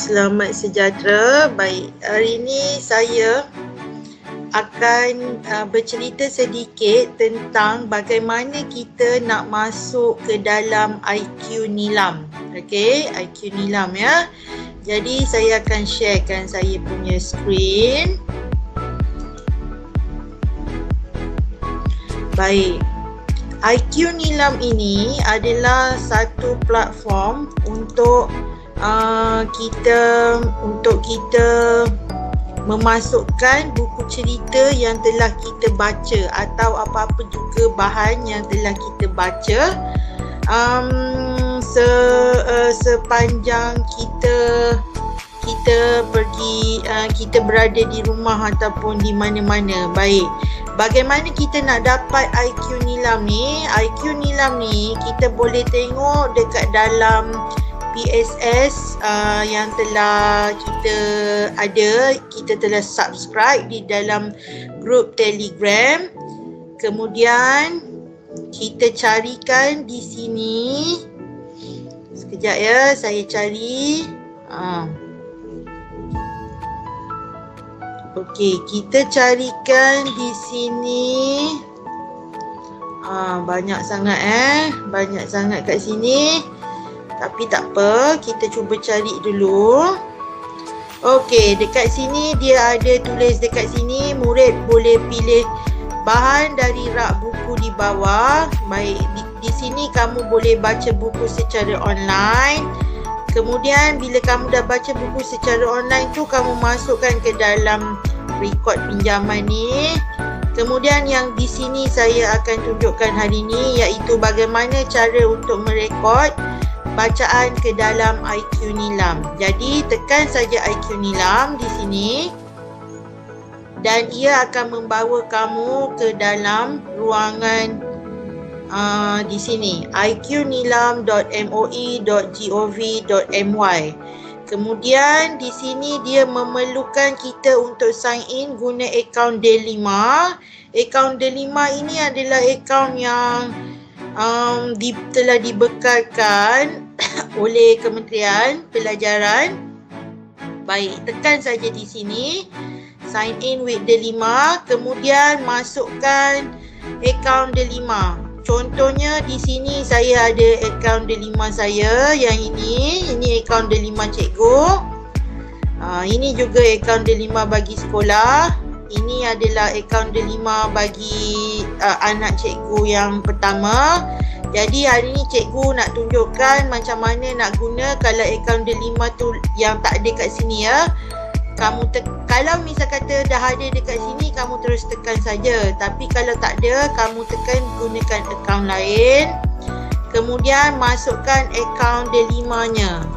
Selamat sejahtera. Baik, hari ini saya akan bercerita sedikit tentang bagaimana kita nak masuk ke dalam IQ Nilam. Okey, IQ Nilam ya. Jadi saya akan sharekan saya punya skrin. Baik. IQ Nilam ini adalah satu platform untuk kita memasukkan buku cerita yang telah kita baca atau apa-apa juga bahan yang telah kita baca sepanjang kita pergi, kita berada di rumah ataupun di mana-mana. Baik, bagaimana kita nak dapat IQ Nilam ni? IQ Nilam ni kita boleh tengok dekat dalam PSS yang telah kita ada, kita telah subscribe di dalam grup Telegram. Kemudian kita carikan di sini. Sekejap ya, saya cari. Okey, kita carikan di sini. Banyak sangat kat sini. Tapi tak apa, kita cuba cari dulu. Okey, dekat sini dia ada tulis dekat sini, murid boleh pilih bahan dari rak buku di bawah. Baik, di sini kamu boleh baca buku secara online. Kemudian bila kamu dah baca buku secara online tu, kamu masukkan ke dalam rekod pinjaman ni. Kemudian yang di sini saya akan tunjukkan hari ni, iaitu bagaimana cara untuk merekod bacaan ke dalam IQ Nilam. Jadi tekan saja IQ Nilam di sini dan ia akan membawa kamu ke dalam ruangan di sini, iqnilam.moi.gov.my. Kemudian di sini dia memerlukan kita untuk sign in guna akaun D5. Akaun D5 ini adalah akaun yang telah dibekalkan oleh Kementerian Pelajaran. Baik, tekan saja di sini sign in with D5, kemudian masukkan akaun D5. Contohnya di sini saya ada akaun D5 saya yang ini akaun D5 cikgu. Ini juga akaun D5 bagi sekolah. Ini adalah akaun D5 bagi anak cikgu yang pertama. Jadi hari ni cikgu nak tunjukkan macam mana nak guna kalau akaun D5 tu yang tak ada kat sini ya. Kalau misal kata dah ada dekat sini, kamu terus tekan saja. Tapi kalau tak ada, kamu tekan gunakan akaun lain. Kemudian masukkan akaun D5-nya.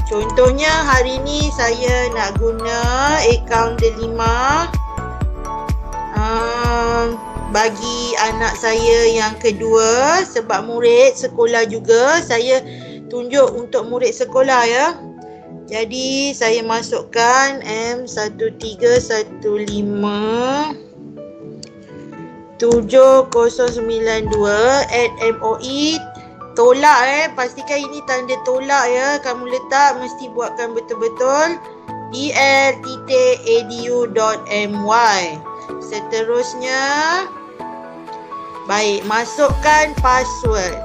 Contohnya hari ni saya nak guna akaun D5 bagi anak saya yang kedua, sebab murid sekolah juga. Saya tunjuk untuk murid sekolah ya. Jadi saya masukkan M13927092@moi. Tolak pastikan ini tanda tolak ya. Kamu letak, mesti buatkan betul-betul. dl.edu.my. Seterusnya, baik, masukkan password.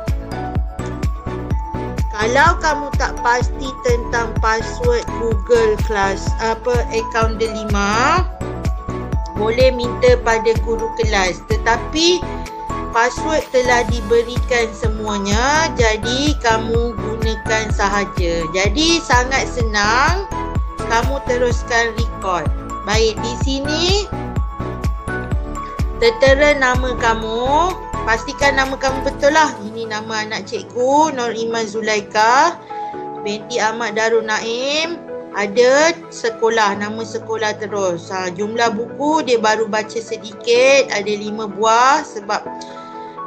Kalau kamu tak pasti tentang password Google Class, akaun D5, boleh minta pada guru kelas. Tetapi password telah diberikan semuanya, jadi kamu gunakan sahaja. Jadi sangat senang, kamu teruskan record. Baik, di sini tertera nama kamu. Pastikan nama kamu betul lah. Ini nama anak cikgu, Nur Iman Zulaika binti Ahmad Darul Naim. Ada sekolah, nama sekolah terus. Jumlah buku dia baru baca sedikit, ada 5 buah sebab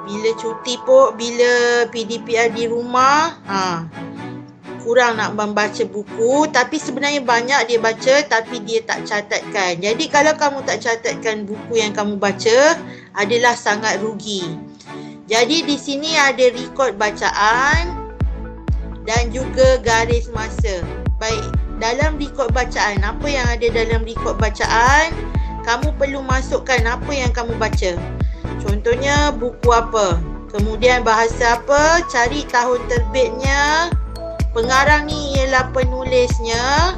bila cuti bila PDPR di rumah, kurang nak membaca buku. Tapi sebenarnya banyak dia baca, tapi dia tak catatkan. Jadi kalau kamu tak catatkan buku yang kamu baca, adalah sangat rugi. Jadi di sini ada rekod bacaan dan juga garis masa. Baik, dalam rekod bacaan, apa yang ada dalam rekod bacaan, kamu perlu masukkan apa yang kamu baca. Contohnya buku apa, kemudian bahasa apa, cari tahun terbitnya, pengarang ni ialah penulisnya,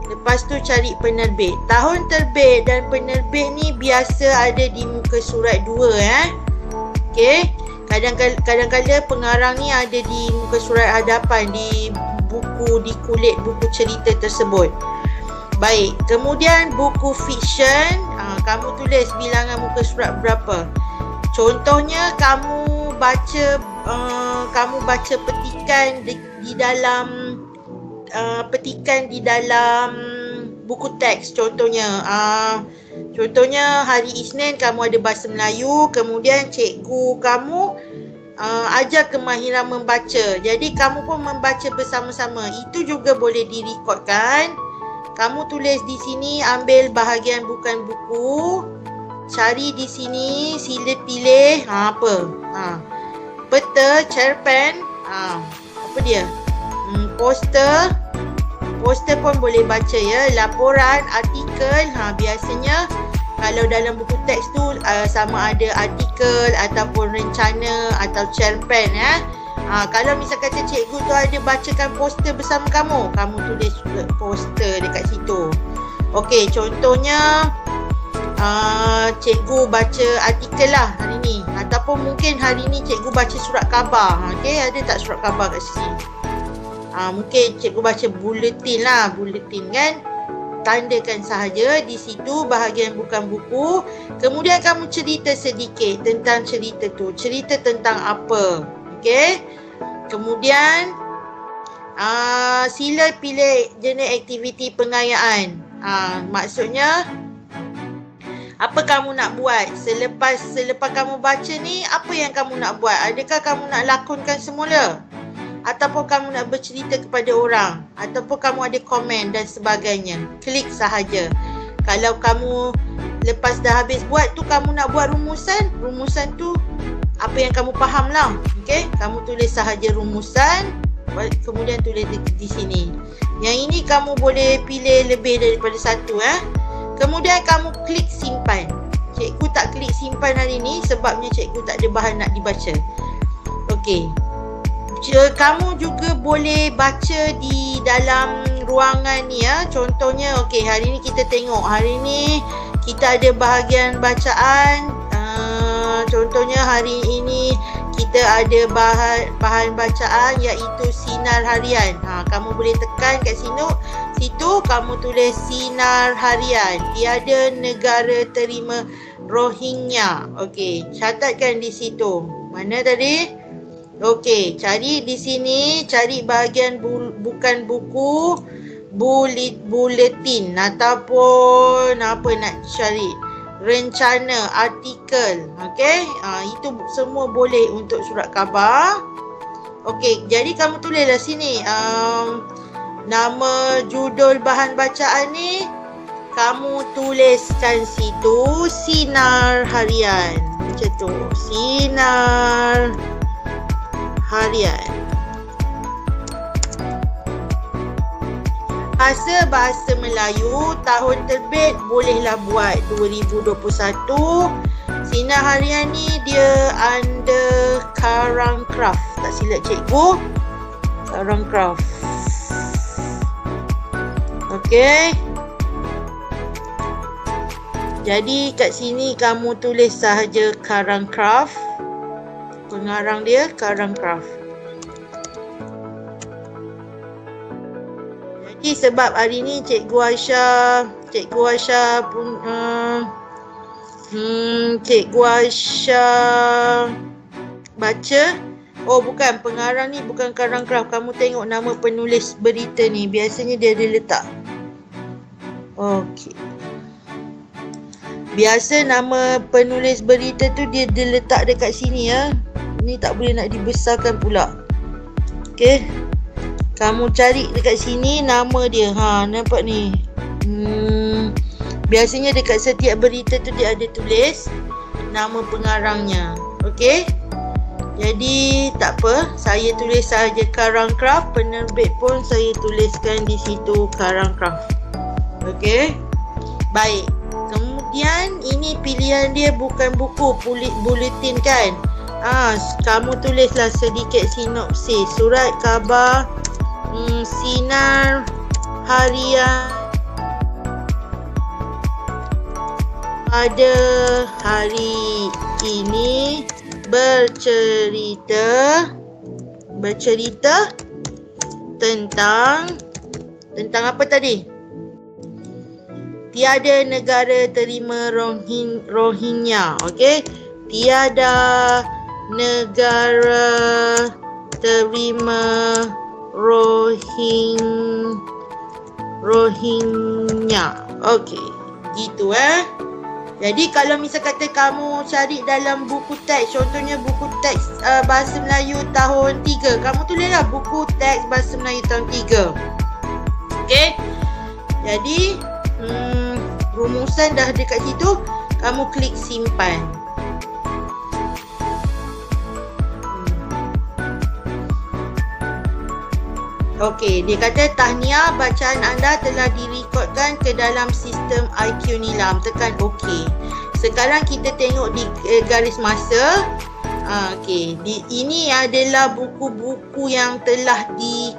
lepas tu cari penerbit. Tahun terbit dan penerbit ni biasa ada di muka surat 2 Okey. Kadang-kadang pengarang ni ada di muka surat hadapan, di kulit buku cerita tersebut. Baik, kemudian buku fiction, kamu tulis bilangan muka surat berapa. Contohnya kamu baca petikan di dalam buku teks. Contohnya hari Isnin kamu ada bahasa Melayu, kemudian cikgu kamu ajar kemahiran membaca. Jadi kamu pun membaca bersama-sama. Itu juga boleh direkodkan. Kamu tulis di sini, ambil bahagian bukan buku, cari di sini, sila pilih peta, cerpen, apa dia? Poster pun boleh baca ya, laporan, artikel. Biasanya kalau dalam buku teks tu sama ada artikel ataupun rencana atau cerpen kalau misalkan cikgu tu ada bacakan poster bersama kamu tulis juga poster dekat situ. Okey, contohnya cikgu baca artikel lah hari ni, ataupun mungkin hari ni cikgu baca surat khabar. Okey, ada tak surat khabar kat sini? Mungkin cikgu baca buletin kan. Tandakan sahaja di situ bahagian bukan buku. Kemudian kamu cerita sedikit tentang cerita tu. Cerita tentang apa? Okey. Kemudian sila pilih jenis aktiviti pengayaan. Maksudnya apa kamu nak buat selepas kamu baca ni, apa yang kamu nak buat? Adakah kamu nak lakonkan semula? Ataupun kamu nak bercerita kepada orang, ataupun kamu ada komen dan sebagainya. Klik sahaja. Kalau kamu lepas dah habis buat tu, kamu nak buat rumusan tu apa yang kamu faham lah. Okey, kamu tulis sahaja rumusan, kemudian tulis di sini. Yang ini kamu boleh pilih lebih daripada satu Kemudian kamu klik simpan. Cikgu tak klik simpan hari ni sebabnya cikgu tak ada bahan nak dibaca. Okey. Kamu juga boleh baca di dalam ruangan ni Contohnya, okey, hari ni kita tengok. Hari ni kita ada bahagian bacaan. Contohnya hari ini kita ada bahan bacaan iaitu sinar harian. Kamu boleh tekan kat situ kamu tulis sinar harian. Tiada negara terima Rohingya. Okey, catatkan di situ. Mana tadi? Okey, cari di sini, cari bahagian bukan buku, buletin ataupun apa nak cari, rencana, artikel. Okey, itu semua boleh untuk surat khabar. Okey, jadi kamu tulislah sini nama judul bahan bacaan ni, kamu tuliskan situ sinar harian. Macam tu, sinar harian. Bahasa Melayu, tahun terbit bolehlah buat 2021. Sinar harian ni dia under Karang Craft. Tak silap cikgu, Karang Craft. Okey. Jadi kat sini kamu tulis sahaja Karang Craft. Pengarang dia Karang Craft. Jadi sebab hari ni Cikgu Aisyah pun Cikgu Aisyah baca. Oh bukan, pengarang ni bukan Karang Craft. Kamu tengok nama penulis berita ni, biasanya dia ada letak. Okey. Biasa nama penulis berita tu dia letak dekat sini Ni tak boleh nak dibesarkan pula. Okey. Kamu cari dekat sini nama dia. Nampak ni. Biasanya dekat setiap berita tu dia ada tulis nama pengarangnya. Okey. Jadi tak apa, saya tulis saja Karangcraft. Penerbit pun saya tuliskan di situ Karangcraft. Okey. Baik. Kemudian ini pilihan dia bukan buku, buletin kan. Kamu tulislah sedikit sinopsis. Surat khabar sinar harian pada hari ini bercerita tentang apa tadi? Tiada negara terima Rohingya. Okey. Tiada negara terima Rohingya. Okey. Gitu Jadi kalau misal kata kamu cari dalam buku teks, contohnya buku teks Bahasa Melayu tahun 3, kamu tulislah buku teks Bahasa Melayu tahun 3. Okey. Jadi rumusan dah dekat situ, kamu klik simpan. Okey, dia kata tahniah, bacaan anda telah direkodkan ke dalam sistem IQ Nilam. Tekan okey. Sekarang kita tengok di garis masa. Okey, ini adalah buku-buku yang telah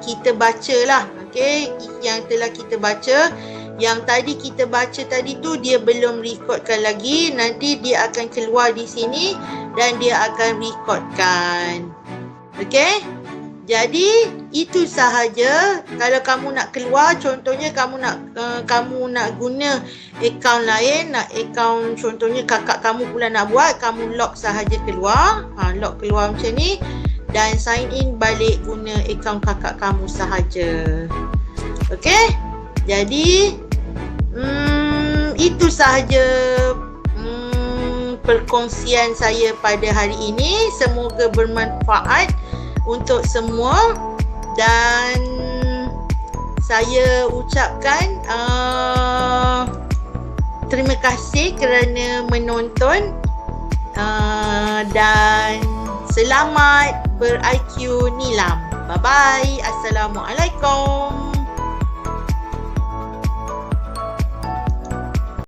kita baca lah. Okey, yang telah kita baca. Yang tadi kita baca tadi tu dia belum rekodkan lagi. Nanti dia akan keluar di sini dan dia akan rekodkan. Okey? Jadi itu sahaja. Kalau kamu nak keluar, contohnya kamu nak guna akaun lain, nak akaun contohnya kakak kamu pula nak buat, kamu lock sahaja keluar. Lock keluar macam ni dan sign in balik guna akaun kakak kamu sahaja. Okey? Jadi itu sahaja perkongsian saya pada hari ini. Semoga bermanfaat untuk semua dan saya ucapkan terima kasih kerana menonton dan selamat ber-IQ Nilam. Bye bye. Assalamualaikum.